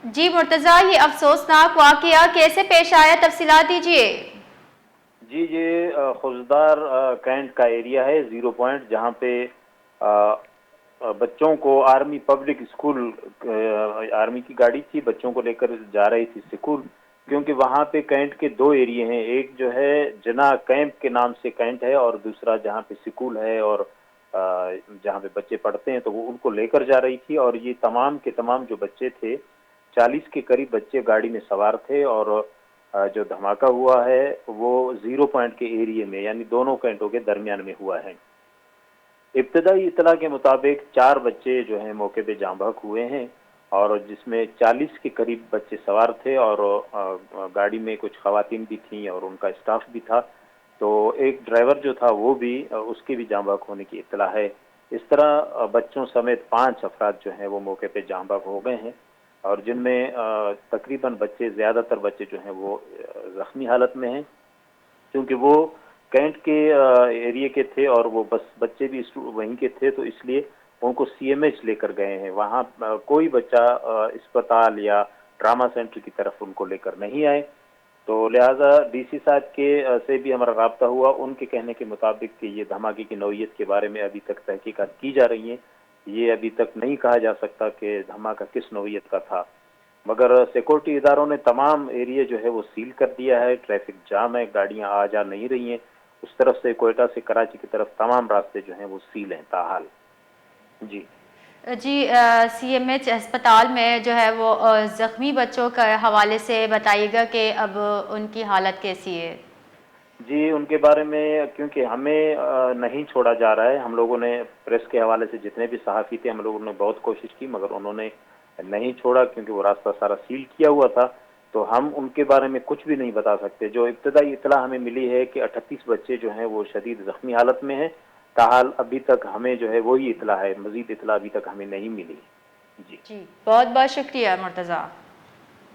جی مرتضیٰ، یہ افسوسناک واقعہ کیسے پیش آیا، تفصیلات دیجیے۔ جی یہ خوزدار کینٹ کا ایریا ہے، 0 پوائنٹ، جہاں پہ بچوں کو آرمی پبلک اسکول، آرمی کی گاڑی تھی، بچوں کو لے کر جا رہی تھی اسکول، کیونکہ وہاں پہ کینٹ کے دو ایریے ہیں، ایک جو ہے جنا کیمپ کے نام سے کینٹ ہے، اور دوسرا جہاں پہ اسکول ہے اور جہاں پہ بچے پڑھتے ہیں، تو وہ ان کو لے کر جا رہی تھی، اور یہ تمام کے تمام جو بچے تھے، 40 کے قریب بچے گاڑی میں سوار تھے، اور جو دھماکہ ہوا ہے وہ 0 پوائنٹ کے ایریے میں، یعنی دونوں کینٹوں کے درمیان میں ہوا ہے۔ ابتدائی اطلاع کے مطابق 4 بچے جو ہیں موقع پہ جاں بحق ہوئے ہیں، اور جس میں 40 کے قریب بچے سوار تھے، اور گاڑی میں کچھ خواتین بھی تھیں اور ان کا اسٹاف بھی تھا، تو ایک ڈرائیور جو تھا وہ بھی، اس کے بھی جاں بحق ہونے کی اطلاع ہے۔ اس طرح بچوں سمیت 5 افراد جو ہیں وہ موقع پہ جاں بحق ہو گئے ہیں، اور جن میں تقریباً زیادہ تر بچے جو ہیں وہ زخمی حالت میں ہیں، کیونکہ وہ کینٹ کے ایریے کے تھے، اور وہ بس بچے بھی وہیں کے تھے، تو اس لیے ان کو سی ایم ایچ لے کر گئے ہیں۔ وہاں کوئی بچہ اسپتال یا ٹراما سینٹر کی طرف ان کو لے کر نہیں آئے، تو لہٰذا ڈی سی صاحب کے سے بھی ہمارا رابطہ ہوا، ان کے کہنے کے مطابق کہ یہ دھماکے کی نوعیت کے بارے میں ابھی تک تحقیقات کی جا رہی ہیں، یہ ابھی تک نہیں کہا جا سکتا کہ دھماکہ کس نوعیت کا تھا، مگر سیکورٹی اداروں نے تمام ایریے جو ہے وہ سیل کر دیا ہے، ٹریفک جام ہے، گاڑیاں آ جا نہیں رہی ہیں، اس طرف سے کوئٹہ سے کراچی کی طرف تمام راستے جو ہیں وہ سیل ہیں تاحال۔ جی جی سی ایم ایچ اسپتال میں جو ہے وہ زخمی بچوں کے حوالے سے بتائیے گا کہ اب ان کی حالت کیسی ہے؟ جی ان کے بارے میں کیونکہ ہمیں نہیں چھوڑا جا رہا ہے، ہم لوگوں نے پریس کے حوالے سے جتنے بھی صحافی تھے ہم لوگوں نے بہت کوشش کی، مگر انہوں نے نہیں چھوڑا، کیونکہ وہ راستہ سارا سیل کیا ہوا تھا، تو ہم ان کے بارے میں کچھ بھی نہیں بتا سکتے۔ جو ابتدائی اطلاع ہمیں ملی ہے کہ 38 بچے جو ہیں وہ شدید زخمی حالت میں ہیں، تاحال ابھی تک ہمیں جو ہے وہی اطلاع ہے، مزید اطلاع ابھی تک ہمیں نہیں ملی۔ جی جی بہت بہت شکریہ مرتضیٰ۔